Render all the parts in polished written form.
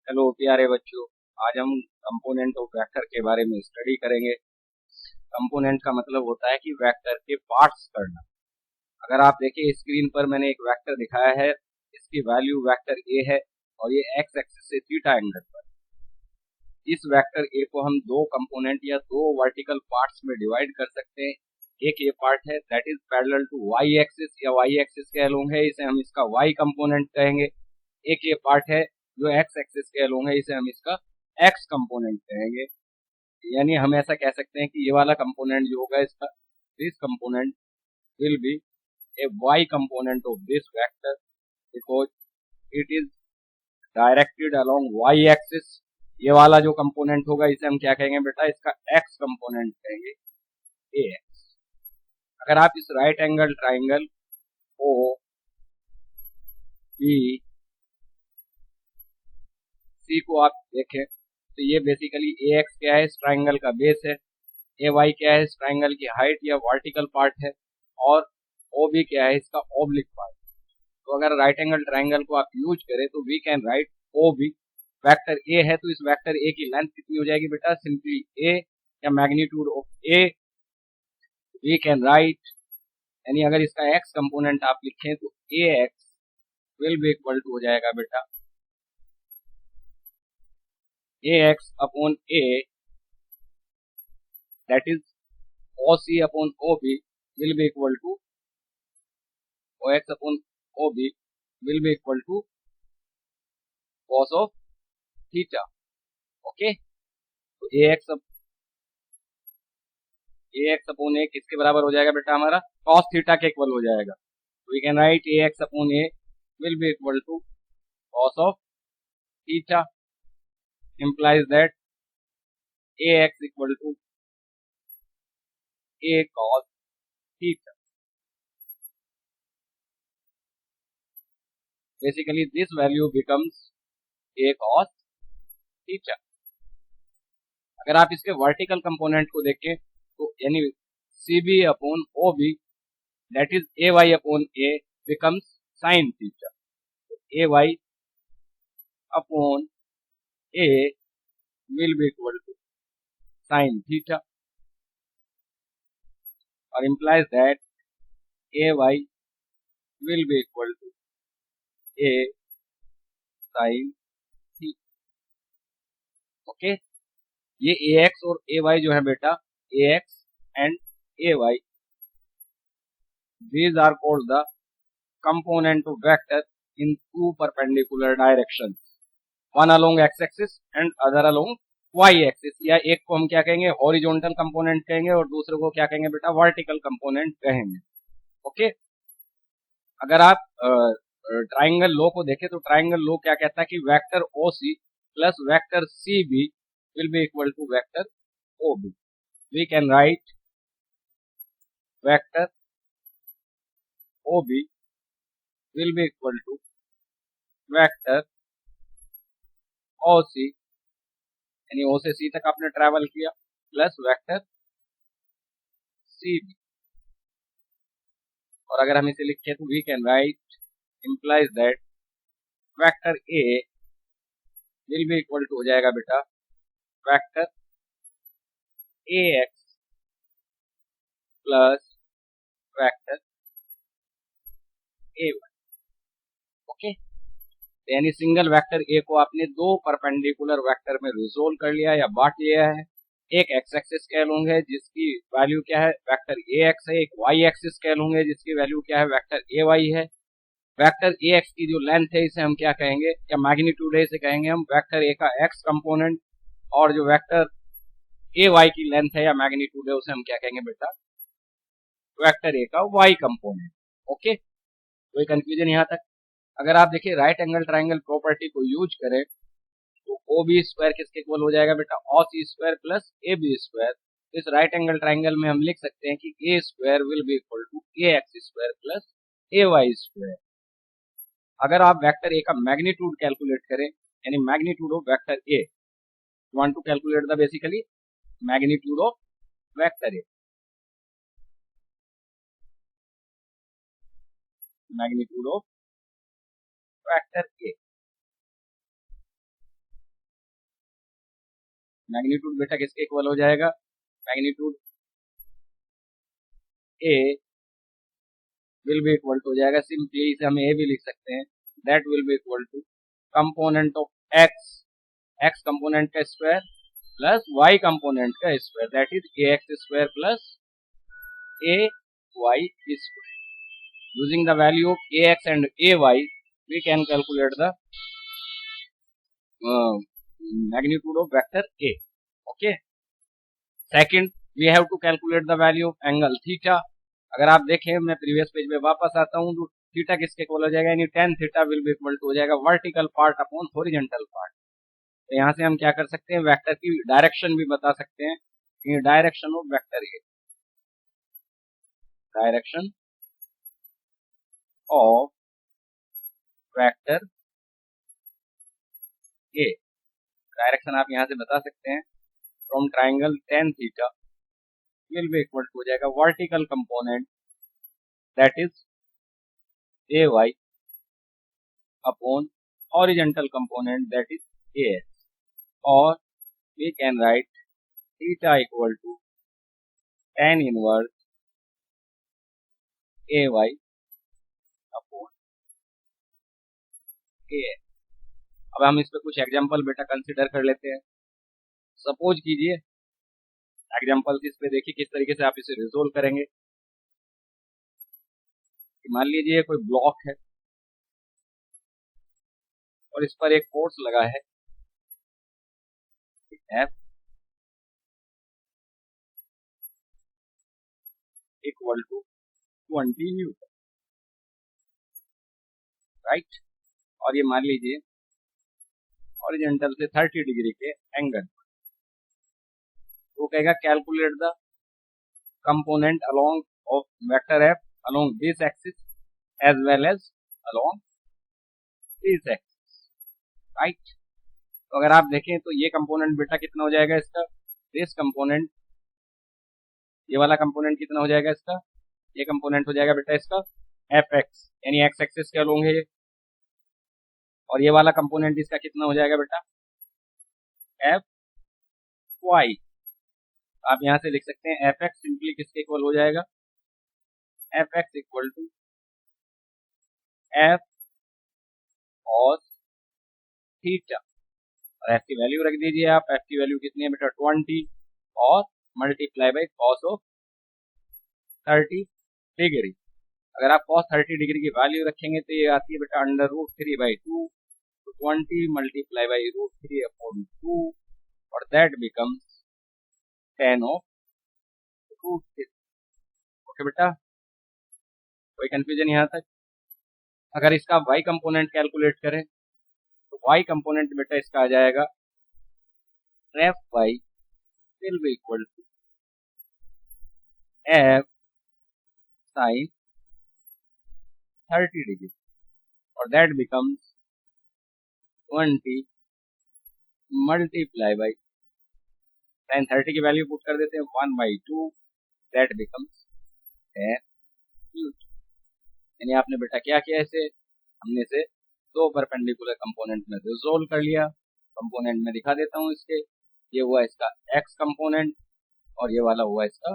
Hello प्यारे बच्चों। आज हम कंपोनेंट ऑफ वेक्टर के बारे में स्टडी करेंगे। कंपोनेंट का मतलब होता है कि वेक्टर के पार्ट्स करना। अगर आप देखिए स्क्रीन पर मैंने एक वेक्टर दिखाया है, इसकी वैल्यू वेक्टर ए है और ये एक्स एक्सिस से थीटा एंगल पर। इस वेक्टर ए को हम दो कंपोनेंट या दो वर्टिकल पार्ट्स में डिवाइड कर सकते हैं। एक ये पार्ट है that is parallel to Y axis या वाई एक्सिस कह लूंगे, इसे हम इसका वाई कंपोनेंट कहेंगे। एक ये पार्ट है जो एक्स एक्सिस कह लूंगे, इसे हम इसका एक्स कंपोनेंट कहेंगे। यानी हम ऐसा कह सकते हैं कि ये वाला कंपोनेंट जो होगा इसका, this component will be a Y component of this vector because it is directed along Y axis. ये वाला जो कंपोनेंट होगा इसे हम क्या कहेंगे बेटा, इसका एक्स कंपोनेंट कहेंगे, ए एक्स। अगर आप इस right angle triangle O B C को आप देखें तो ये बेसिकली ए एक्स क्या है, इस ट्राइंगल का बेस है। ए वाई क्या है, इस ट्राइंगल की हाइट या वर्टिकल पार्ट है। और ओ बी क्या है, इसका ऑब्लिक पार्ट। तो अगर राइट एंगल ट्राइंगल को आप यूज करें तो we can write O B. Vector ए है तो इस वेक्टर ए की लेंथ कितनी हो जाएगी बेटा, सिंपली ए या magnitude of A we can write. यानी अगर इसका एक्स कंपोनेंट आप लिखें तो A x will be equal to हो जाएगा बेटा A x upon A that is O C upon O B will be equal to O x upon O B will be equal to cos of theta. Okay, तो A x upon ए किसके बराबर हो जाएगा बेटा, हमारा cos theta के equal हो जाएगा। तो we can write A x upon A will be equal to cos of theta implies that ax equal to a cos theta. Basically this value becomes a cos theta. अगर आप इसके vertical component को देखें तो यानी C B upon O B that is A Y upon A becomes sine theta. A Y upon A will be equal to sine theta और implies that A y will be equal to A sine theta. Okay, ये A x और A y जो है बेटा, A x and A y, these are called the component of vector in two perpendicular directions, one along x-axis and other along y-axis। या एक को हम क्या कहेंगे, हॉरिजॉन्टल कंपोनेंट कहेंगे और दूसरे को क्या कहेंगे बेटा, वर्टिकल कंपोनेंट कहेंगे। ओके, अगर आप ट्राइंगल लो को देखें तो ट्राइंगल लो क्या कहता है कि vector O C plus vector C B will be equal to vector O B. We can write vector O B will be equal to vector O C, यानी ओ से सी तक आपने ट्रेवल किया, प्लस वेक्टर सी बी। और अगर हम इसे लिखें तो we can write implies that vector A will be equal to हो जाएगा बेटा vector A x plus vector A Y. Okay, यानी सिंगल वेक्टर ए को आपने दो परपेंडिकुलर वेक्टर में रिजोल्व कर लिया या बांट लिया है। एक एक्स एक्सिस कह लूंगे जिसकी वैल्यू क्या है, वेक्टर ए एक्स है। एक वाई एक्सिस कह लूंगे जिसकी वैल्यू क्या है, वेक्टर ए वाई है। वेक्टर ए एक्स की जो लेंथ है इसे हम क्या कहेंगे, या मैग्नीट्यूड है, इसे कहेंगे हम वेक्टर ए का एक्स कंपोनेंट। और जो वेक्टर ए वाई की लेंथ है या मैग्नीट्यूड है उसे हम क्या कहेंगे बेटा, वेक्टर ए का वाई कंपोनेंट। ओके, कोई कंफ्यूजन यहाँ तक? अगर आप देखिए राइट एंगल ट्राइंगल प्रॉपर्टी को यूज करें तो ओ बी स्क्वायर किसके इक्वल हो जाएगा बेटा, O C square plus A B square. इस राइट एंगल ट्राइंगल में हम लिख सकते हैं कि A square will be equal to A x square plus A Y square. अगर आप वेक्टर ए का मैग्नीट्यूड कैलकुलेट करें, यानी magnitude of vector A, want to calculate the basically magnitude of vector A, magnitude of vector A. Magnitude बेटा किसके equal हो जाएगा, magnitude A will be equal to हो जाएगा, सिंपली इसे हम ए भी लिख सकते हैं, that will be equal to component of X, X component का स्क्वायर प्लस वाई कंपोनेंट का square, that is A x square plus A Y square. Using the value of ax and ay, we can calculate the magnitude of vector a. Okay. Second, we have to calculate the value of angle theta. अगर आप देखें, मैं previous page में वापस आता हूँ, तो theta किसके इक्वल हो जाएगा, यानी tan theta will be equal to हो जाएगा vertical part upon horizontal part. तो यहाँ से हम क्या कर सकते हैं, वेक्टर की डायरेक्शन भी बता सकते हैं. ये direction of vector A, direction of vector A, direction आप यहाँ से बता सकते हैं from triangle tan theta will be equal to हो जाएगा vertical component that is A Y upon horizontal component that is A x, और we can write theta equal to tan inverse A Y upon A x. अब हम इस पे कुछ example बेटा consider कर लेते हैं. सपोज कीजिए, एग्जाम्पल इस पे देखिए किस तरीके से आप इसे रिजोल्व करेंगे. मान लीजिए कोई ब्लॉक है और इस पर एक फोर्स लगा है F equal to 20 newton, right. और ये मान लीजिए हॉरिजॉन्टल से 30 डिग्री के एंगल, तो कहेगा calculate the component along of vector F along this axis as well as along this axis, right. तो अगर आप देखें तो ये कंपोनेंट बेटा कितना हो जाएगा इसका, दिस कंपोनेंट, ये वाला कंपोनेंट कितना हो जाएगा इसका, ये कंपोनेंट हो जाएगा बेटा इसका एफ एक्स, यानी एक्स एक्सिस के अलोंग है ये, और ये वाला कंपोनेंट इसका कितना हो जाएगा बेटा एफ वाई. आप यहां से लिख सकते हैं एफ एक्स सिंपली किसके इक्वल हो जाएगा, F X equal to F cos theta, और एफ की वैल्यू रख दीजिए आप, एफ की वैल्यू कितनी है बेटा 20, और multiply by cos of 30 degree. अगर आप cos 30 डिग्री की वैल्यू रखेंगे तो ये आती है बेटा √3/2, तो 20 मल्टीप्लाई बाई √3/2, और that becomes tan of √3. Okay बेटा, कोई कंफ्यूजन यहाँ तक. अगर इसका y कंपोनेंट कैलकुलेट करें तो y कंपोनेंट बेटा इसका आ जाएगा F y will be equal to F sine 30 degree, और that becomes 20 multiply by sine 30 की वैल्यू पुट कर देते हैं 1/2, दैट बिकम्स 10 न्यूटन. यानी आपने बेटा क्या किया, इसे हमने इसे दो परपेंडिकुलर कंपोनेंट में रिजोल्व कर लिया. कंपोनेंट में दिखा देता हूँ इसके, ये हुआ इसका एक्स कंपोनेंट और ये वाला हुआ इसका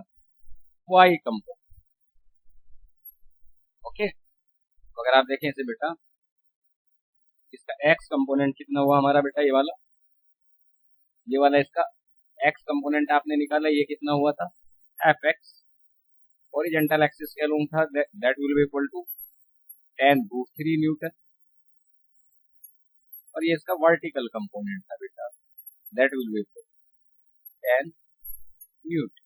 वाई कंपोनेंट. ओके, तो अगर आप देखें इसे बेटा, इसका एक्स कंपोनेंट कितना हुआ हमारा बेटा, ये वाला इसका एक्स कंपोनेंट आपने निकाला, ये कितना हुआ था एफ एक्स, हॉरिजॉन्टल एक्सिस के अलोंग था, that will be equal to tan√3 newton, और ये इसका वर्टिकल कंपोनेंट था बेटा, that will be equal to 10 newton.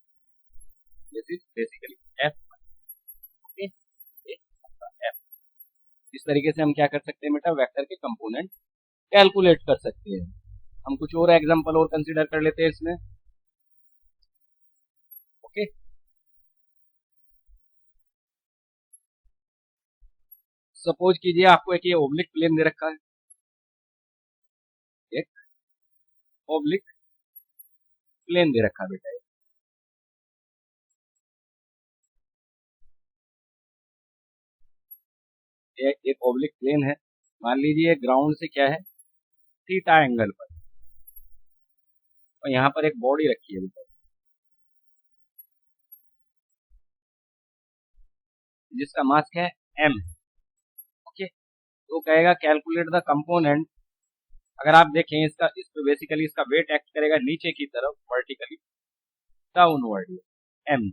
This is basically F. Okay, F. इस तरीके से हम क्या कर सकते हैं बेटा, वेक्टर के कंपोनेंट कैलकुलेट कर सकते हैं. हम कुछ और एग्जांपल और कंसीडर कर लेते हैं इसमें. ओके, सपोज कीजिए आपको एक ये ओब्लिक प्लेन दे रखा है, एक ओब्लिक प्लेन दे रखा है बेटा, एक ओब्लिक प्लेन है. मान लीजिए ग्राउंड से क्या है, थीटा एंगल पर, और यहाँ पर एक बॉडी रखी है बेटा, जिसका मास क्या है m। ओके, तो कहेगा कैलकुलेट द कंपोनेंट। अगर आप देखें इसका, इस पे बेसिकली इसका वेट एक्ट करेगा नीचे की तरफ वर्टिकली डाउनवर्ड m।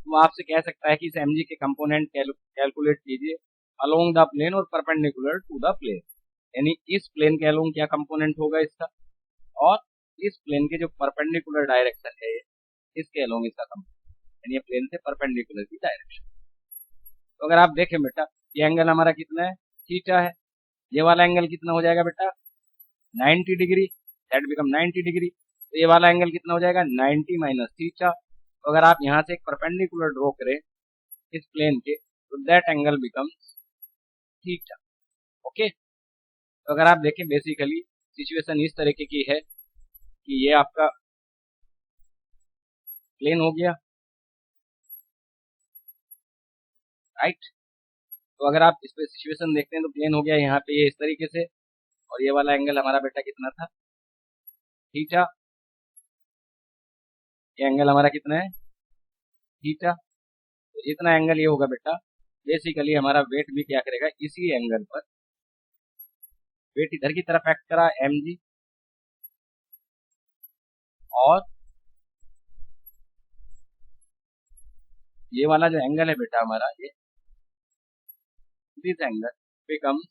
वो आपसे कह सकता है कि इस mg के कंपोनेंट कैलकुलेट कीजिए अलोंग द प्लेन और परपेंडिकुलर टू द प्लेन, यानी इस प्लेन के अलोंग क्या कंपोनेंट होगा इसका, और इस प्लेन के जो परपेंडिकुलर डायरेक्शन है इसके अलोंग इसका कंपोनेंट, यानी ये प्लेन से परपेंडिकुलर की डायरेक्शन। तो अगर आप देखें बेटा, ये एंगल हमारा कितना है, थीटा है। ये वाला एंगल कितना हो जाएगा बेटा, 90 डिग्री, दैट बिकम 90 डिग्री। तो ये वाला एंगल कितना हो जाएगा, 90 माइनस थीटा। तो अगर आप यहाँ से एक परपेंडिकुलर ड्रॉ करें इस प्लेन के, तो that angle becomes theta. Okay, तो अगर आप देखें बेसिकली सिचुएशन इस तरीके की है कि ये आपका प्लेन हो गया, राइट। तो अगर आप इस पे सिचुएशन देखते हैं तो प्लेन हो गया यहाँ पे ये इस तरीके से, और ये वाला एंगल हमारा बेटा कितना था, थीटा। ये एंगल हमारा कितना है, थीटा। तो इतना एंगल ये होगा बेटा, बेसिकली हमारा वेट भी क्या करेगा, इसी एंगल पर वेट इधर की तरफ एक्ट करा mg, और ये वाला जो एंगल है बेटा हमारा, ये दिस एंगल बिकम्स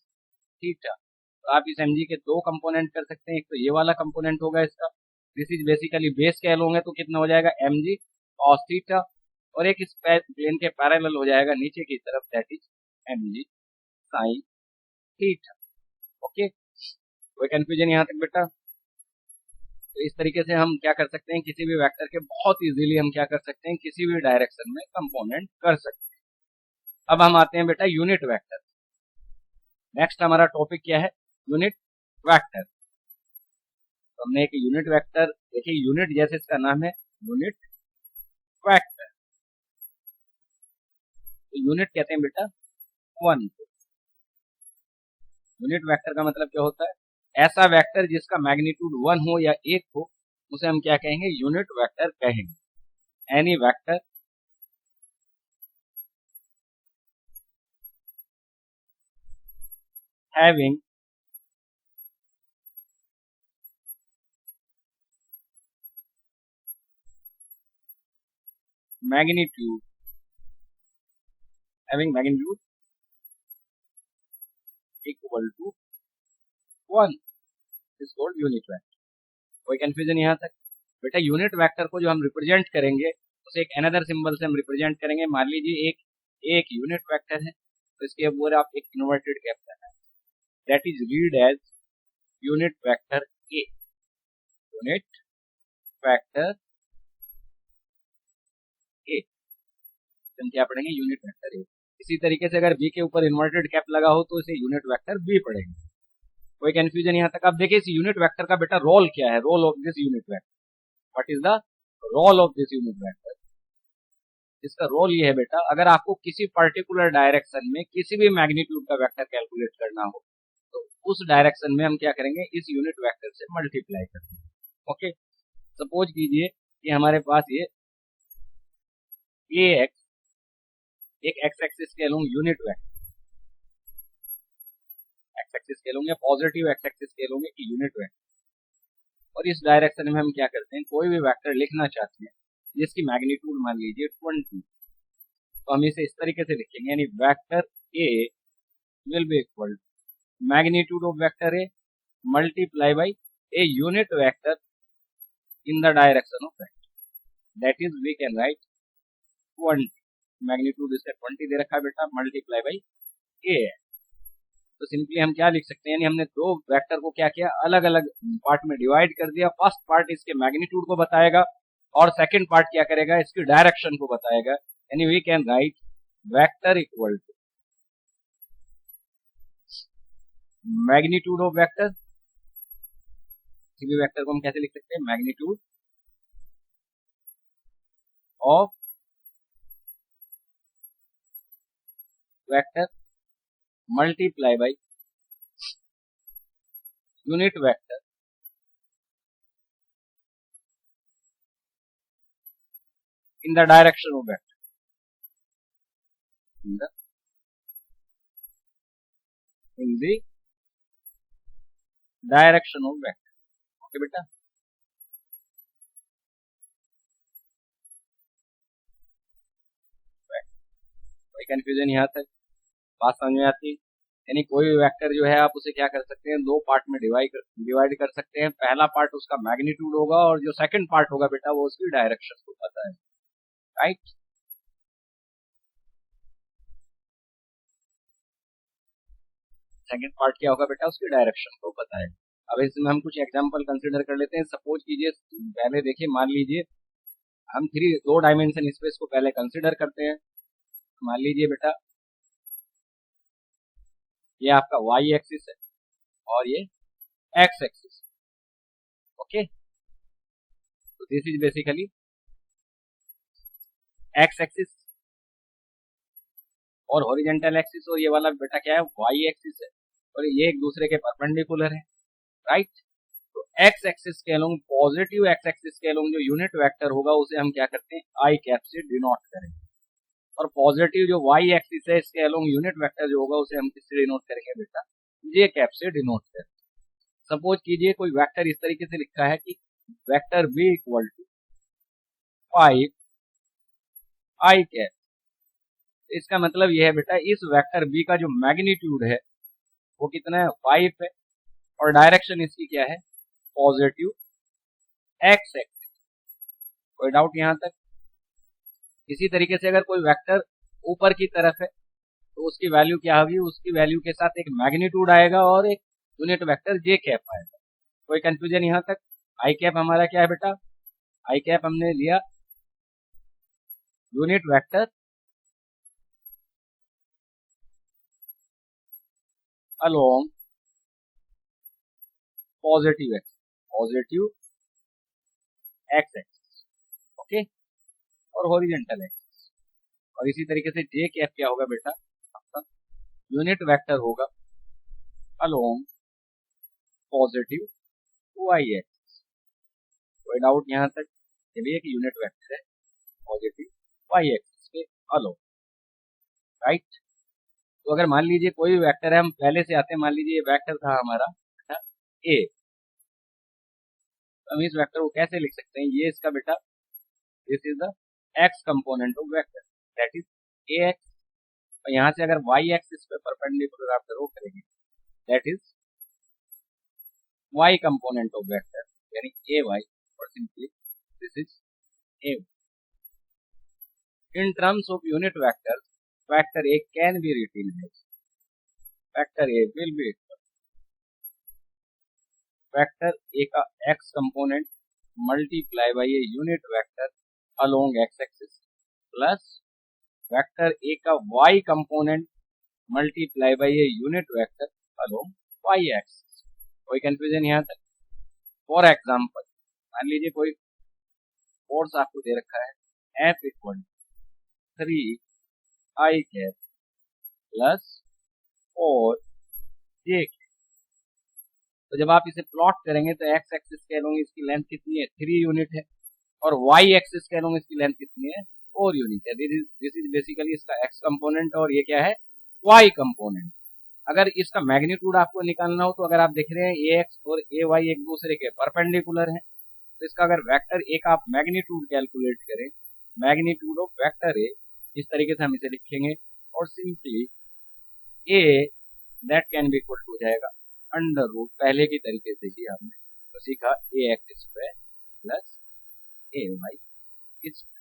थीटा। तो आप इस mg के दो कंपोनेंट कर सकते हैं, एक तो ये वाला कंपोनेंट होगा इसका, दिस इज बेसिकली बेस कह लोगे तो कितना हो जाएगा mg cos थीटा, और एक इस प्लेन के पैरेलल हो जाएगा नीचे की तरफ, that is mg sin theta. Okay, कोई कंफ्यूजन यहाँ तक बेटा। तो इस तरीके से हम क्या कर सकते हैं, किसी भी वेक्टर के बहुत इजीली हम क्या कर सकते हैं, किसी भी डायरेक्शन में कंपोनेंट कर सकते हैं। अब हम आते हैं बेटा यूनिट वेक्टर। नेक्स्ट हमारा टॉपिक क्या है, यूनिट वेक्टर। तो हमने एक यूनिट वेक्टर देखिए, यूनिट जैसे इसका नाम है यूनिट वेक्टर। तो यूनिट कहते हैं बेटा वन। यूनिट वेक्टर का मतलब क्या होता है, ऐसा वेक्टर जिसका मैग्नीट्यूड 1 हो या 1 हो, उसे हम क्या कहेंगे, यूनिट वेक्टर कहेंगे। Any vector having magnitude equal to 1 is called unit vector. कोई कंफ्यूजन यहाँ तक बेटा। यूनिट वेक्टर को जो हम रिप्रेजेंट करेंगे उसे एक अनदर सिंबल से हम रिप्रेजेंट करेंगे। मान लीजिए एक एक यूनिट वेक्टर है, तो इसके ऊपर आप एक इन्वर्टेड कैप करना है, that is read as unit vector A. Unit vector A, हम क्या पढ़ेंगे, यूनिट वेक्टर ए। इसी तरीके से अगर बी के ऊपर इन्वर्टेड कैप लगा हो तो इसे यूनिट वेक्टर बी पढ़ेंगे। कोई कंफ्यूजन यहाँ तक। आप देखिए इस यूनिट वेक्टर का बेटा रोल क्या है, role of this unit vector, what is the role of this unit vector. इसका रोल ये है बेटा, अगर आपको किसी पर्टिकुलर डायरेक्शन में किसी भी मैग्नीट्यूड का वेक्टर कैलकुलेट करना हो तो उस डायरेक्शन में हम क्या करेंगे, इस यूनिट वेक्टर से मल्टीप्लाई करेंगे। ओके, सपोज कीजिए कि हमारे पास ये ax एक एक्स एक्सिस के along unit vector, x axis के अलोंग या पॉजिटिव एक्स एक्सिस के अलोंग एक यूनिट वेक्टर, और इस डायरेक्शन में हम क्या करते हैं, कोई भी वेक्टर लिखना चाहते हैं जिसकी मैग्नीट्यूड मान लीजिए 20, तो हम इसे इस तरीके से लिखेंगे, यानी vector A will be equal to magnitude of vector A multiply by A unit vector in the direction of vector, that is we can write 20, magnitude इसका 20 दे रखा है बेटा, मल्टीप्लाई बाई ए। तो सिंपली हम क्या लिख सकते हैं, यानी हमने दो वेक्टर को क्या किया, अलग अलग पार्ट में डिवाइड कर दिया। फर्स्ट पार्ट इसके मैग्नीट्यूड को बताएगा और सेकंड पार्ट क्या करेगा, इसकी डायरेक्शन को बताएगा। यानी we can write vector equal to magnitude of vector. किसी भी वेक्टर को हम कैसे लिख सकते हैं, magnitude of vector multiply by unit vector in the direction of vector, in the direction of vector. Okay बेटा, कोई कंफ्यूजन यहाँ तक बात समझ में आती है? यानी कोई भी वेक्टर जो है आप उसे क्या कर सकते हैं, दो पार्ट में डिवाइड कर सकते हैं। पहला पार्ट उसका मैग्नीट्यूड होगा और जो सेकंड पार्ट होगा बेटा वो उसकी डायरेक्शन को पता है, राइट। सेकंड पार्ट क्या होगा बेटा, उसकी डायरेक्शन को पता है। अब इसमें हम कुछ एग्जांपल कंसीडर कर लेते हैं। सपोज कीजिए, पहले देखिए, मान लीजिए हम दो डायमेंशन स्पेस को पहले कंसीडर करते हैं। मान लीजिए बेटा ये आपका वाई एक्सिस है और ये एक्स एक्सिस, ओके। तो this is basically x axis और हॉरिजॉन्टल एक्सिस, और ये वाला बेटा क्या है, वाई एक्सिस है, और ये एक दूसरे के परपेंडिकुलर है, राइट। तो एक्स एक्सिस के अलोंग, पॉजिटिव एक्स एक्सिस के अलोंग जो यूनिट वेक्टर होगा उसे हम क्या करते हैं, आई कैप से डिनोट करेंगे, और पॉजिटिव जो वाई एक्सिस है इसके अलोंग यूनिट वेक्टर जो होगा उसे हम किससे डिनोट करेंगे बेटा, जे कैप से डिनोट करेंगे। सपोज कीजिए कोई वेक्टर इस तरीके से लिखा है कि vector B equal to 5 I cap. इसका मतलब यह है बेटा, इस वेक्टर बी का जो मैग्नीट्यूड है वो कितना है, 5 है, और डायरेक्शन इसकी क्या है, पॉजिटिव एक्स एक्सिस। कोई डाउट यहाँ तक? इसी तरीके से अगर कोई वेक्टर ऊपर की तरफ है तो उसकी वैल्यू क्या होगी, उसकी वैल्यू के साथ एक मैग्नीट्यूड आएगा और एक यूनिट वेक्टर जे कैप आएगा। कोई कंफ्यूजन यहाँ तक? आई कैप हमारा क्या है बेटा, आई कैप हमने लिया unit vector along positive x axis, okay, और हॉरिजॉन्टल एक्सिस। और इसी तरीके से जे कैप क्या होगा बेटा, आपका यूनिट वेक्टर होगा अलोंग पॉजिटिव वाई एक्सिस। कोई डाउट यहाँ तक? ये भी एक यूनिट वेक्टर है पॉजिटिव वाई एक्सिस के अलोंग, राइट। तो अगर मान लीजिए कोई भी वेक्टर है, हम पहले से आते हैं, मान लीजिए ये वेक्टर था हमारा बेटा ए, तो हम इस वेक्टर को कैसे लिख सकते हैं, ये इसका बेटा, this is the x component of vector, that is A x. और यहाँ से अगर वाई एक्सिस पे परपेंडिकुलर आप ड्रॉ करेंगे, that is y component of vector, यानी ए वाई, और simply this is A. In terms of unit vector, vector A can be written as, vector A will be vector A का x component multiply by A unit vector along x axis plus vector A का Y component multiply by A unit vector along Y axis. कोई confusion यहाँ तक? For example, मान लीजिए कोई force आपको दे रखा है एफ इक्वल 3 आई कैप प्लस 4 जे। तो जब आप इसे प्लॉट करेंगे तो एक्स एक्सिस के अलोंग इसकी लेंथ कितनी है, 3 यूनिट है, और वाई एक्सिस के अलोंग इसकी लेंथ कितनी है, 4 यूनिट है। दिस इज बेसिकली इसका एक्स कंपोनेंट और ये क्या है, वाई कंपोनेंट। अगर इसका मैग्नीट्यूड आपको निकालना हो तो अगर आप देख रहे हैं ए एक्स और ए वाई एक दूसरे के परपेंडिकुलर है, तो इसका अगर वेक्टर ए का आप मैग्नीट्यूड कैलकुलेट करें, मैग्नीट्यूड ऑफ वेक्टर ए, इस तरीके से हम इसे लिखेंगे, और simply A that can be equal to हो जाएगा अंडर रूट, पहले की तरीके से ही हमने तो सीखा, ए एक्स स्क्वायर प्लस ए वाई स्क्वायर।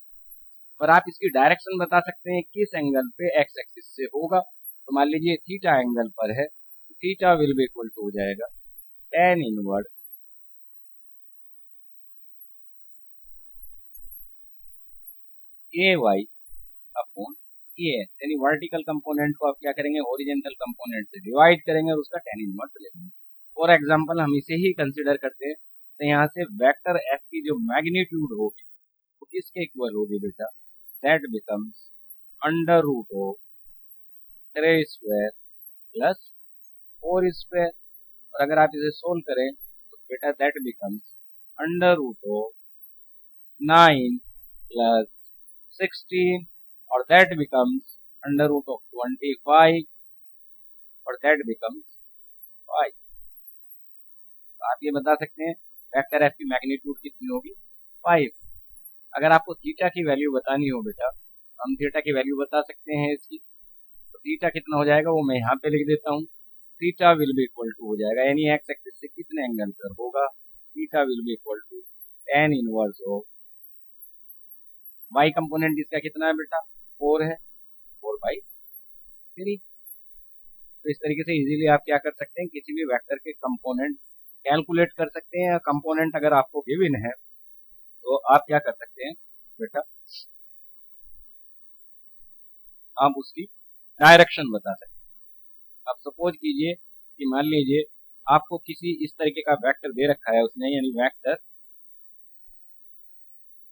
और आप इसकी डायरेक्शन बता सकते हैं किस एंगल पे एक्स एक्सिस से होगा। तो मान लीजिए थीटा एंगल पर है, theta will be equal to हो जाएगा tan inverse A Y upon A X, यानी वर्टिकल कंपोनेंट को आप क्या करेंगे, हॉरिजॉन्टल कंपोनेंट से डिवाइड करेंगे और उसका tan इनवर्स लेंगे। फॉर एग्जांपल हम इसे ही कंसीडर करते हैं, तो यहाँ से वेक्टर एफ की जो मैग्नीट्यूड होगी वो किसके इक्वल होगी बेटा, that becomes under root of 3 square plus 4 square. और अगर आप इसे सोल्व करें तो बेटा that becomes under root of 9 plus 16 और that becomes under root of 25 और that becomes 5। तो आप ये बता सकते हैं वेक्टर एफ की मैग्नीट्यूड कितनी होगी 5। अगर आपको थीटा की वैल्यू बतानी हो बेटा, हम थीटा की वैल्यू बता सकते हैं इसकी। तो थीटा कितना हो जाएगा वो मैं यहाँ पे लिख देता हूँ। Theta will be equal to हो जाएगा, यानी एक्स एक्सिस से कितने एंगल पर होगा, theta will be equal to tan inverse of y component इसका कितना है बेटा 4 है, 4/3। तो इस तरीके से इजीली आप क्या कर सकते हैं, किसी भी वेक्टर के कंपोनेंट कैलकुलेट कर सकते हैं। या कंपोनेंट अगर आपको गिवन है तो आप क्या कर सकते हैं बेटा, आप उसकी डायरेक्शन बता सकते हैं। आप सपोज कीजिए कि मान लीजिए आपको किसी इस तरीके का वेक्टर दे रखा है उसने, यानी vector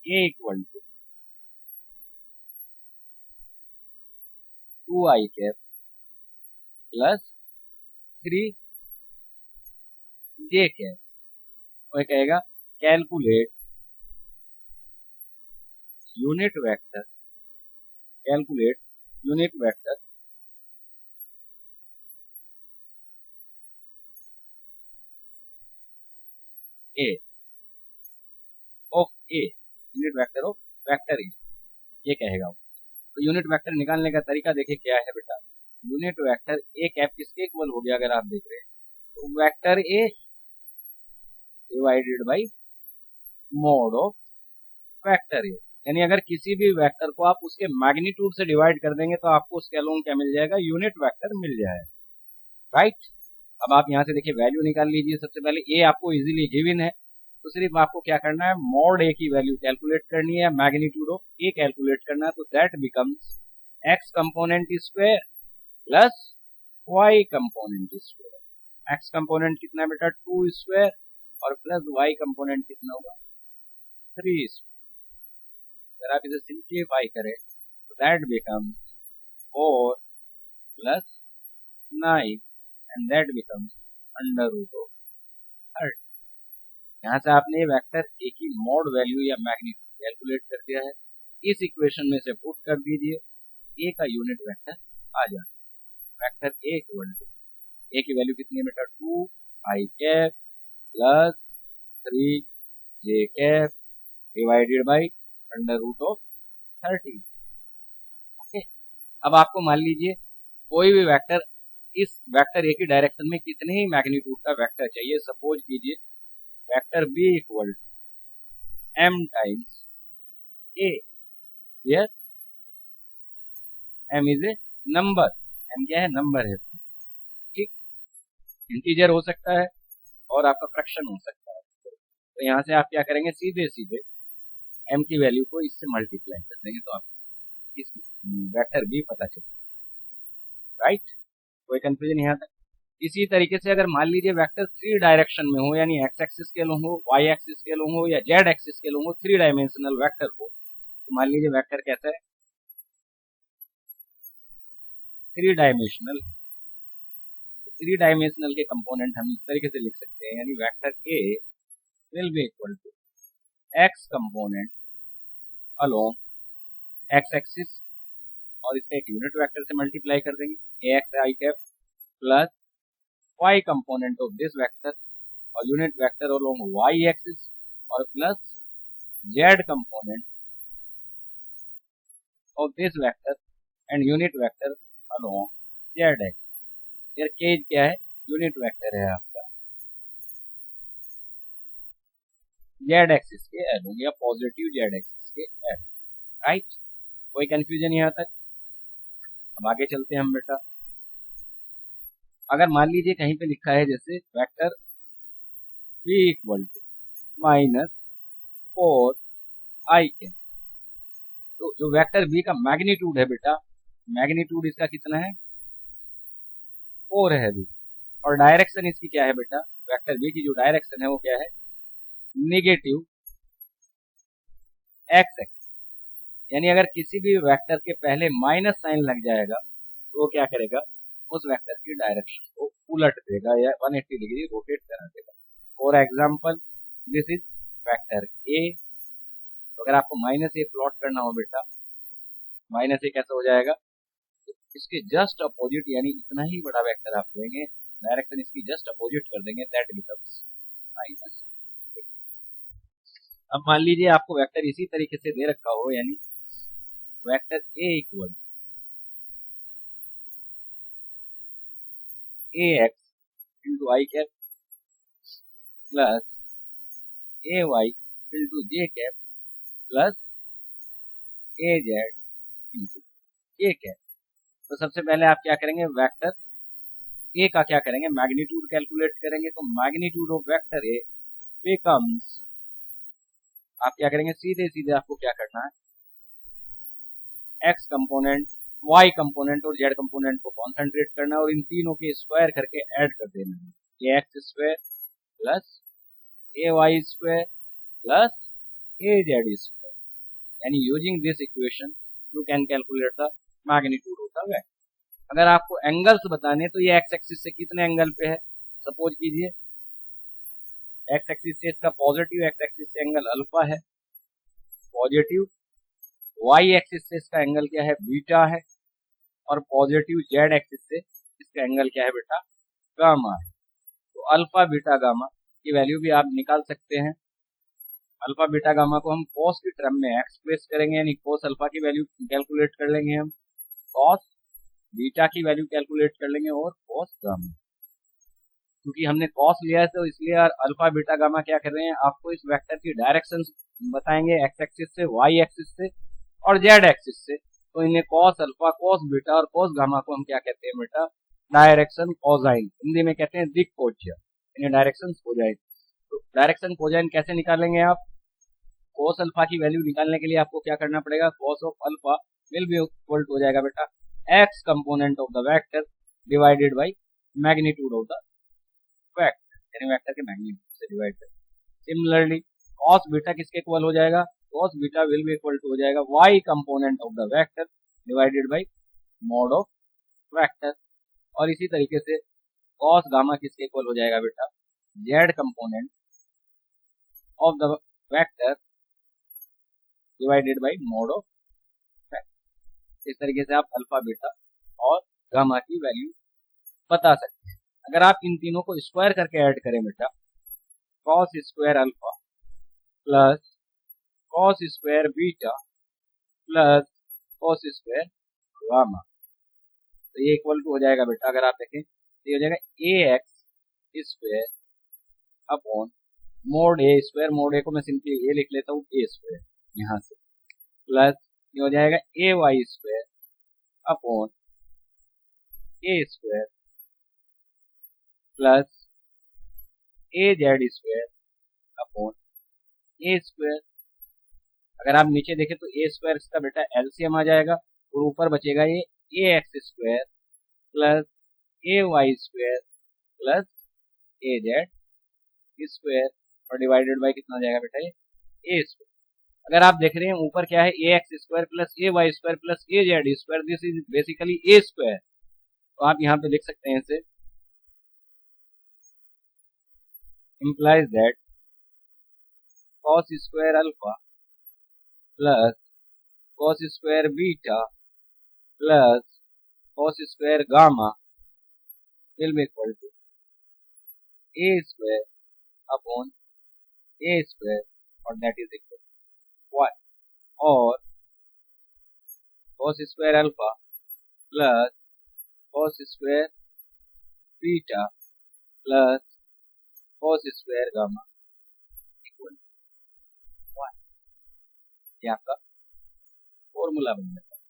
a equal to 2i cap plus 3j cap. वह कहेगा calculate unit vector, calculate unit vector a of a, unit vector of vector a, ये कहेगा। तो यूनिट वेक्टर निकालने का तरीका देखिए क्या है बेटा, यूनिट वेक्टर a कैप किसके इक्वल हो गया अगर आप देख रहे हैं तो vector a divided by mode of vector a। यानी अगर किसी भी वेक्टर को आप उसके मैग्नीट्यूड से डिवाइड कर देंगे तो आपको उसके अलोंग क्या मिल जाएगा, यूनिट वेक्टर मिल जाएगा, राइट। अब आप यहाँ से देखिए वैल्यू निकाल लीजिए। सबसे पहले a आपको इजीली गिवन है, तो सिर्फ आपको क्या करना है, मॉड a की वैल्यू कैलकुलेट करनी है, मैग्नीट्यूड ऑफ a कैलकुलेट करना है। तो that becomes x component square plus y component square. x component कितना है बेटा 2 स्क्वायर और प्लस y कंपोनेंट कितना होगा 3 स्क्वायर। अगर आप इसे सिंप्लीफाई करें तो that becomes 4 plus 9 and that becomes under root of 30। यहाँ से आपने वेक्टर a की मॉड वैल्यू या मैग्नीट्यूड कैलकुलेट कर दिया है। इस इक्वेशन में से पुट कर दीजिए, a का यूनिट वेक्टर आ जाता है। Vector a equal to a की वैल्यू कितनी है बेटा 2i cap plus 3j cap divided by under root of 30। Okay, अब आपको मान लीजिए कोई भी वेक्टर इस वेक्टर a की डायरेक्शन में कितने ही मैग्नीट्यूड का वेक्टर चाहिए। सपोज कीजिए vector b equal to m times a, here m is a number, m क्या है नंबर है, ठीक। इंटीजर हो सकता है और आपका फ्रैक्शन हो सकता है। तो यहाँ से आप क्या करेंगे, सीधे सीधे m की वैल्यू को इससे मल्टीप्लाई कर देंगे तो आपको इस वेक्टर b पता चलेगा, राइट। कोई कंफ्यूजन यहाँ तक। इसी तरीके से अगर मान लीजिए वेक्टर 3 डायरेक्शन में हो, यानी x एक्सिस के लोग हो, y एक्सिस के लोग हो या z एक्सिस के लोग हो, 3 डायमेंशनल वेक्टर हो, तो मान लीजिए वेक्टर कैसा है 3 डायमेंशनल। 3 डायमेंशनल के कंपोनेंट हम इस तरीके से लिख सकते हैं, यानी vector a will be equal to x component along x axis और इसका एक यूनिट वेक्टर से मल्टीप्लाई कर देंगे ax i cap plus y component of this vector और unit vector along y axis और plus z component of this vector and unit vector along z axis. यार k क्या है, यूनिट वेक्टर है आपका z एक्सिस के along या positive z axis के अलोंग, राइट। कोई कंफ्यूजन यहाँ तक। अब आगे चलते हैं हम बेटा। अगर मान लीजिए कहीं पे लिखा है जैसे vector b equal to minus 4i के, तो जो वेक्टर b का मैग्नीट्यूड है बेटा, मैग्नीट्यूड इसका कितना है 4 है अभी, और डायरेक्शन इसकी क्या है बेटा, वेक्टर b की जो डायरेक्शन है वो क्या है नेगेटिव x एक्सिस। यानी अगर किसी भी वेक्टर के पहले माइनस साइन लग जाएगा तो वो क्या करेगा, उस वेक्टर की डायरेक्शन को उलट देगा या 180 डिग्री रोटेट करा देगा। For example this is vector a। तो अगर आपको -a प्लॉट करना हो बेटा माइनस ए कैसे हो जाएगा, तो इसके जस्ट अपोजिट यानी इतना ही बड़ा वेक्टर आप लेंगे, डायरेक्शन इसकी जस्ट अपोजिट कर देंगे, दैट बिकम्स माइनस। अब मान लीजिए आपको वेक्टर इसी तरीके से दे रखा हो, यानी vector a equal a x into i cap plus A y into j cap plus A z into के कैप। तो सबसे पहले आप क्या करेंगे, वेक्टर ए का क्या करेंगे, मैग्नीट्यूड कैलकुलेट करेंगे। तो magnitude of vector A becomes, आप क्या करेंगे, सीधे सीधे आपको क्या करना है, एक्स कंपोनेंट, वाई कंपोनेंट और जेड कंपोनेंट को कॉन्सेंट्रेट करना है और इन तीनों के स्क्वायर करके ऐड कर देना है। A x square plus A Y square plus A z square, यानी using this equation you can calculate the magnitude of the vector. अगर आपको एंगल्स बताने तो ये एक्स एक्सिस से कितने एंगल पे है, सपोज कीजिए एक्स एक्सिस से इसका पॉजिटिव एक्स एक्सिस से एंगल अल्फा है पॉजिटिव, वाई एक्सिस से इसका एंगल क्या है, बीटा है, और पॉजिटिव जेड एक्सिस से इसका एंगल क्या है बेटा, गामा है। तो अल्फा बीटा गामा की वैल्यू भी आप निकाल सकते हैं। अल्फा बीटा गामा को हम कॉस की टर्म में एक्सप्रेस करेंगे, यानी कॉस अल्फा की वैल्यू कैलकुलेट कर लेंगे हम, कॉस बीटा की वैल्यू कैलकुलेट कर लेंगे और कॉस गामा। क्योंकि हमने कॉस लिया है तो इसलिए अल्फा बीटा गामा क्या कर रहे हैं, आपको इस वेक्टर की डायरेक्शन बताएंगे, एक्स एक्सिस से, वाई एक्सिस से और जेड एक्सिस से। तो इन्हें कॉस अल्फा, कॉस बीटा और कॉस गामा को हम क्या कहते हैं बेटा, डायरेक्शन कोसाइन, हिंदी में कहते हैं दिक कोज्य, इन्हें डायरेक्शन कोसाइन। तो डायरेक्शन कोसाइन कैसे निकालेंगे आप, कॉस अल्फा की वैल्यू निकालने के लिए आपको क्या करना पड़ेगा, cos of alpha will be equal to हो जाएगा बेटा x component of the vector divided by magnitude of the vector, यानी वेक्टर के मैग्नीट्यूड से डिवाइड करें। सिमिलरली cos बीटा किसके इक्वल हो जाएगा, cos beta will be equal to हो जाएगा y component of the vector divided by mod of vector. और इसी तरीके से cos गामा किसके इक्वल हो जाएगा बेटा, z component of the vector divided by mod of vector. इस तरीके से आप अल्फा बीटा और गामा की वैल्यू बता सकते हैं। अगर आप इन तीनों को स्क्वायर करके ऐड करें बेटा, cos square alpha plus cos square beta plus cos square gamma, तो ये इक्वल टू हो जाएगा बेटा, अगर आप देखें तो ये हो जाएगा ए एक्स स्क्वायर अपॉन मोड ए स्क्वायर, मोड ए को मैं सिंपली ये लिख लेता हूँ ए स्क्वायर यहाँ से, प्लस ये हो जाएगा ए वाई स्क्वायर अपॉन ए स्क्वायर प्लस ए जेड स्क्वायर अपॉन ए स्क्वायर। अगर आप नीचे देखें तो ए स्क्वायर इसका बेटा एलसीएम आ जाएगा और ऊपर बचेगा ये A x square plus A Y square plus A z square और डिवाइडेड बाय कितना आ जाएगा बेटा, ये ए स्क्वायर। अगर आप देख रहे हैं ऊपर क्या है, A x square plus A Y square plus A z square, this is basically A square. तो आप यहाँ पे लिख सकते हैं इसे, implies that cos square alpha plus cos square beta plus cos square gamma will be equal to a square upon a square, और that is equal to 1, और cos square alpha plus cos square beta plus cos square gamma equal to 1। ये आपका formula बन जाता है,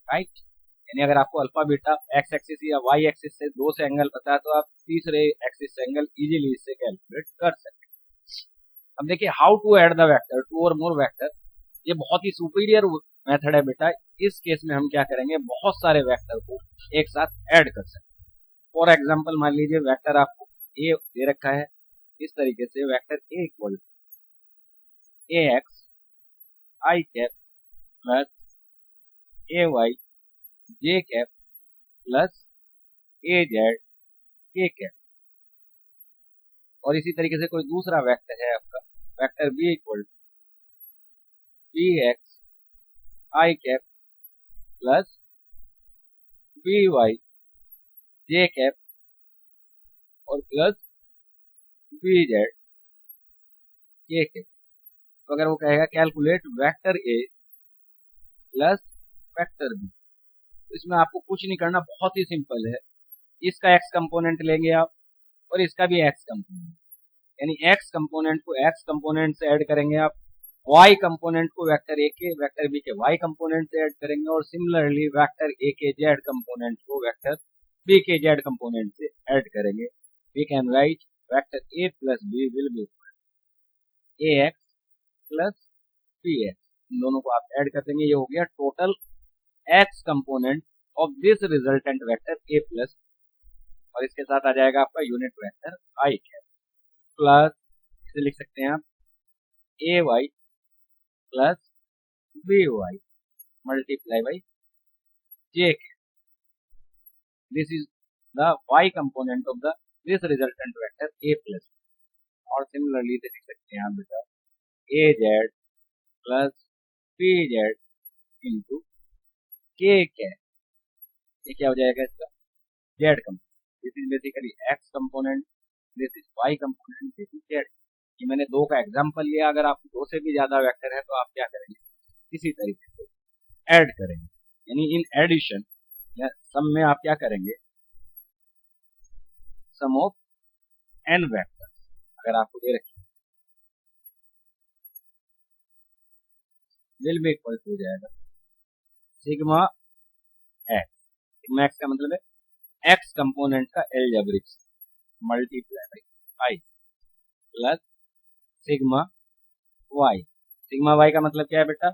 right. यानी अगर आपको अल्फा बीटा एक्स एक्सिस या वाई एक्सिस से दो से एंगल पता है तो आप तीसरे एक्सिस से एंगल इजीली इससे कैलकुलेट कर सकते हैं। अब देखिए how to add the vector, two और मोर वेक्टर, ये बहुत ही सुपीरियर मेथड है बेटा। इस केस में हम क्या करेंगे, बहुत सारे वेक्टर को एक साथ ऐड कर सकते हैं। फॉर एग्जाम्पल मान लीजिए वेक्टर आपको ए दे रखा है, इस तरीके से vector a equal to A x i cap plus A y j cap plus A z k cap. और इसी तरीके से कोई दूसरा वेक्टर है आपका, vector B equal to b x i cap plus B y j cap और plus B z k cap. तो अगर वो कहेगा कैलकुलेट वेक्टर ए प्लस वेक्टर बी, तो इसमें आपको कुछ नहीं करना, बहुत ही सिंपल है। इसका एक्स कंपोनेंट लेंगे आप और इसका भी एक्स कंपोनेंट, यानी एक्स कंपोनेंट को एक्स कंपोनेंट से ऐड करेंगे आप, वाई कंपोनेंट को वेक्टर ए के वेक्टर बी के वाई कंपोनेंट से ऐड करेंगे, और सिमिलरली वेक्टर ए के जेड कंपोनेंट को वेक्टर बी के जेड कंपोनेंट से ऐड करेंगे। We can write vector A plus B will be A x plus B x, इन दोनों को आप ऐड कर देंगे, ये हो गया total x component of this resultant vector A plus, और इसके साथ आ जाएगा आपका unit vector I cap plus, इसे लिख सकते हैं आप A y plus B y multiply by J cap, this is the y component of the this resultant vector A plus, और सिमिलरली इसे लिख सकते हैं आप बेटा A z plus B z into के कैप, ये क्या हो जाएगा इसका z component, this is basically x component, this is y component, this is z. ये मैंने दो का एग्जांपल लिया, अगर आप दो से भी ज्यादा वेक्टर है तो आप क्या करेंगे, इसी तरीके से ऐड करेंगे, यानी इन एडिशन या सम में आप क्या करेंगे, सम ऑफ एन वेक्टर अगर आपको दे रखी विल बी इक्वल टू हो जाएगा सिग्मा एक्स, सिग्मा एक्स का मतलब है एक्स कंपोनेंट का algebraic multiply by i plus sigma y, sigma y का मतलब क्या है बेटा,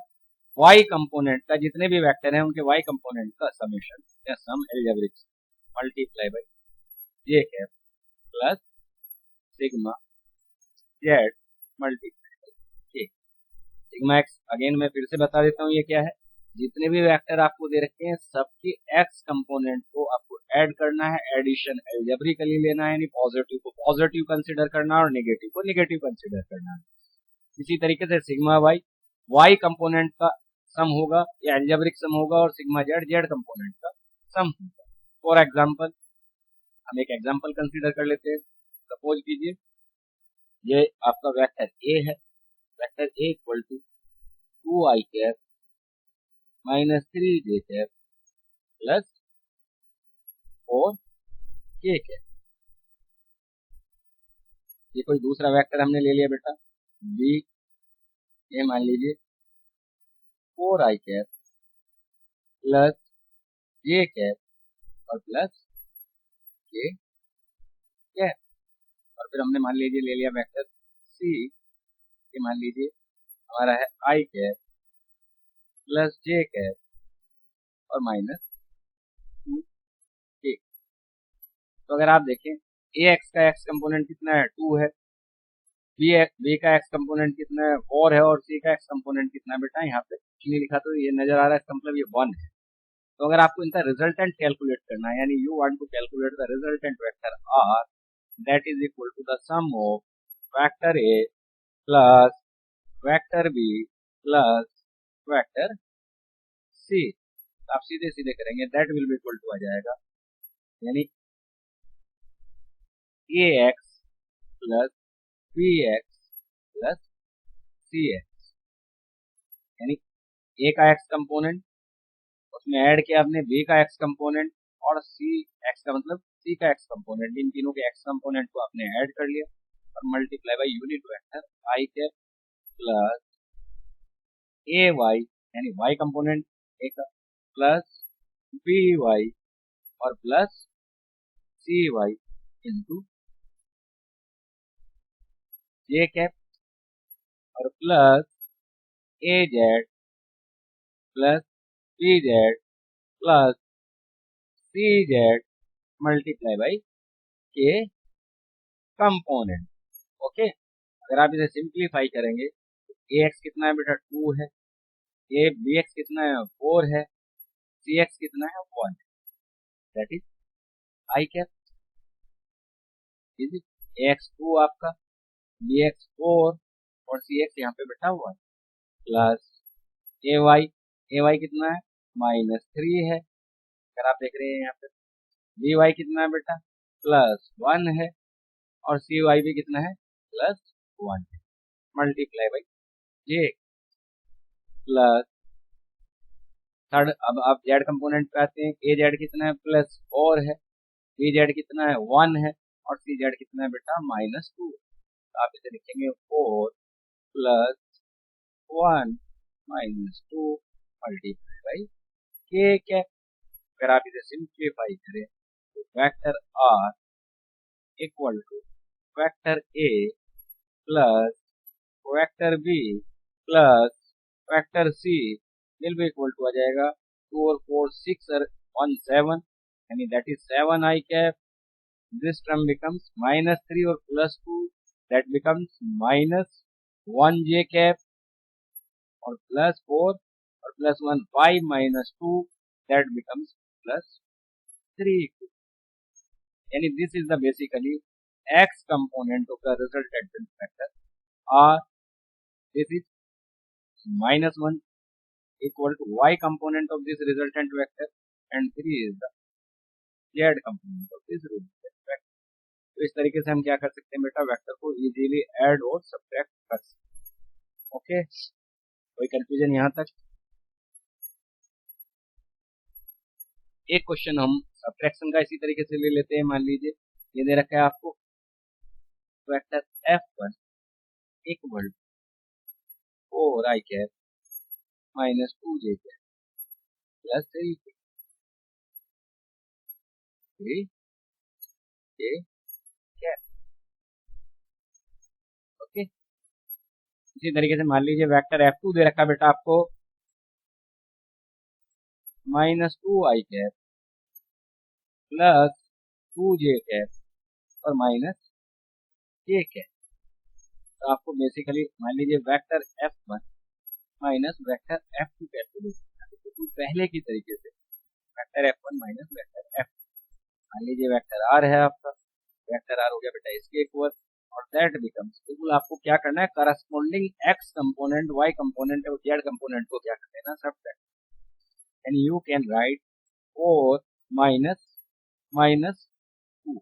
वाई कंपोनेंट का जितने भी वेक्टर हैं उनके वाई कंपोनेंट का समेशन या sum algebraic multiply by J cap plus sigma z multiply by K. Sigma x again मैं फिर से बता देता हूँ ये क्या है, जितने भी वेक्टर आपको दे रखे हैं सबके एक्स कंपोनेंट को आपको ऐड करना है, एडिशन एल्जेब्रिकली लेना है, यानी पॉजिटिव को पॉजिटिव कंसीडर करना है और नेगेटिव को नेगेटिव कंसीडर करना है। इसी तरीके से सिग्मा वाई वाई कंपोनेंट का सम होगा या एल्जेब्रिक सम होगा, और सिग्मा जेड जेड कंपोनेंट का सम होगा। फॉर एग्जाम्पल हम एक एग्जाम्पल कंसीडर कर लेते हैं, सपोज कीजिए ये आपका वेक्टर ए है, vector a equal to 2i cap minus 3j cap plus 4k cap, ये कोई दूसरा वेक्टर हमने ले लिया बेटा बी, ये मान लीजिए 4i cap plus j cap और प्लस k कैप, और फिर हमने मान लीजिए ले लिया वेक्टर सी, ये मान लीजिए हमारा है i cap plus j cap और माइनस 2k। तो अगर आप देखें ए एक्स का एक्स कंपोनेंट कितना है 2 है, बी का एक्स कंपोनेंट कितना है 4 है, और सी का एक्स कंपोनेंट कितना है बेटा यहाँ पे कुछ नहीं लिखा तो ये नजर आ रहा है, इसका मतलब ये 1 है। तो अगर आपको इनका रिजल्टेंट कैलकुलेट करना है, यानी you want to calculate the resultant vector R that is equal to the sum of vector A plus vector B plus vector C, आप सीधे सीधे करेंगे that will be equal to आ जाएगा, यानी A x plus B x plus C x, यानी A का x component उसमें ऐड किया आपने बी का एक्स कंपोनेंट, और सी एक्स का मतलब सी का एक्स कंपोनेंट, इन तीनों के एक्स कंपोनेंट को आपने ऐड कर लिया और multiply by unit vector i के प्लस ए वाई यानी वाई कंपोनेंट ए का प्लस बी वाई और plus c y into j cap और plus A z plus B z plus c z multiply by k component. Okay, अगर आप इसे simplify करेंगे तो ए एक्स कितना है बेटा 2 है, ए बी एक्स कितना है 4 है, सी एक्स कितना है 1 है, that is I cap is A x 2 आपका, बी एक्स 4 और सी एक्स यहाँ पे बेटा 1 प्लस ए वाई कितना है -3 है। अगर आप देख रहे हैं यहाँ पे dy कितना है बेटा, +1 है, और cy भी कितना है, +1 है, multiply by j plus third. अब आप जेड कंपोनेंट पे आते हैं, ए जेड कितना है, +4 है, बी जेड कितना है, 1 है, और सी जेड कितना है बेटा, -2। तो आप इसे लिखेंगे 4 + 1 -2 मल्टीप्लाई बाई के कैप। अगर आप इसे सिंप्लीफाई करें तो vector R equal to vector A plus vector B plus vector C will be equal to आ जाएगा 2 और 4 6 और 1 7, यानी that is 7 i cap. This term becomes -3 और +2, दैट बिकम्स -1 j कैप, और +4 और +1 5 -2, दैट बिकम्स +3। यानी this is the basically x component of the resultant vector, or this is -1 equal to y component of this resultant vector, and 3 is the z component of this resultant vector। तो इस तरीके से हम क्या कर सकते हैं बेटा, वेक्टर को इजीली ऐड और सब्ट्रैक्ट कर सकते हैं। ओके, कोई कंफ्यूजन यहाँ तक? एक क्वेश्चन हम सब्ट्रैक्शन का इसी तरीके से ले लेते हैं। मान लीजिए ये दे रखा है आपको, vector f1 equal 4 i cap -2 j cap plus 3 j cap. Okay, इसी तरीके से मान लीजिए वेक्टर f2 दे रखा बेटा आपको, -2 i cap plus 2 j cap और -j कैप। तो आपको बेसिकली मान लीजिए vector f1 minus vector f2 calculate करना है, तो पहले की तरीके से vector f1 minus vector f। मान लीजिए वेक्टर r है आपका, वेक्टर r हो गया बेटा इसके इक्वल, और दैट बिकम्स, बिल्कुल आपको क्या करना है, corresponding x component, y component और z कंपोनेंट को क्या कर देना, subtract. And you can write 4 -2।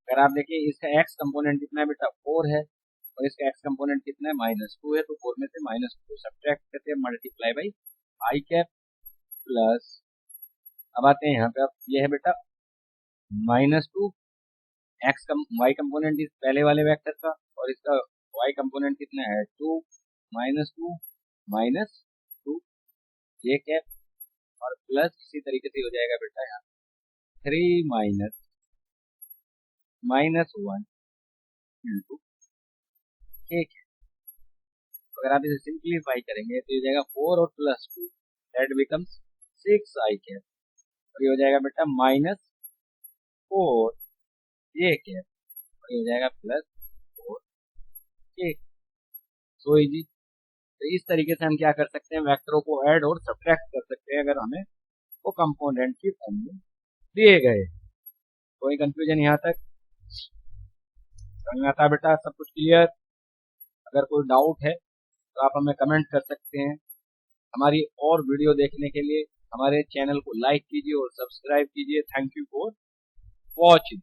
अगर आप देखिए इसका x कंपोनेंट कितना है बेटा, 4 है, और इसका x कंपोनेंट कितना है, -2 है, तो 4 में से -2 सब्ट्रैक्ट करते हैं, multiply by i cap plus, अब आते हैं यहाँ पे, अब ये है बेटा -2, x कम y कंपोनेंट इस पहले वाले वेक्टर का, और इसका y कंपोनेंट कितना है, 2 -2 -2 j कैप, और प्लस इसी तरीके से हो जाएगा बेटा यहाँ 3 -1 इंटू j कैप। अगर आप इसे सिंप्लीफाई करेंगे तो ये हो जाएगा 4 और +2, दैट बिकम्स 6 i कैप, और ये हो जाएगा बेटा -4 j कैप, और ये हो जाएगा +4 j। So easy. तो इस तरीके से हम क्या कर सकते हैं, वेक्टरों को ऐड और सब्ट्रैक्ट कर सकते हैं अगर हमें वो कंपोनेंट की फॉर्म में दिए गए। कोई कंफ्यूजन यहाँ तक? समझ में आता है बेटा, सब कुछ क्लियर? अगर कोई डाउट है तो आप हमें कमेंट कर सकते हैं। हमारी और वीडियो देखने के लिए हमारे चैनल को लाइक कीजिए और सब्सक्राइब कीजिए। Thank you for watching.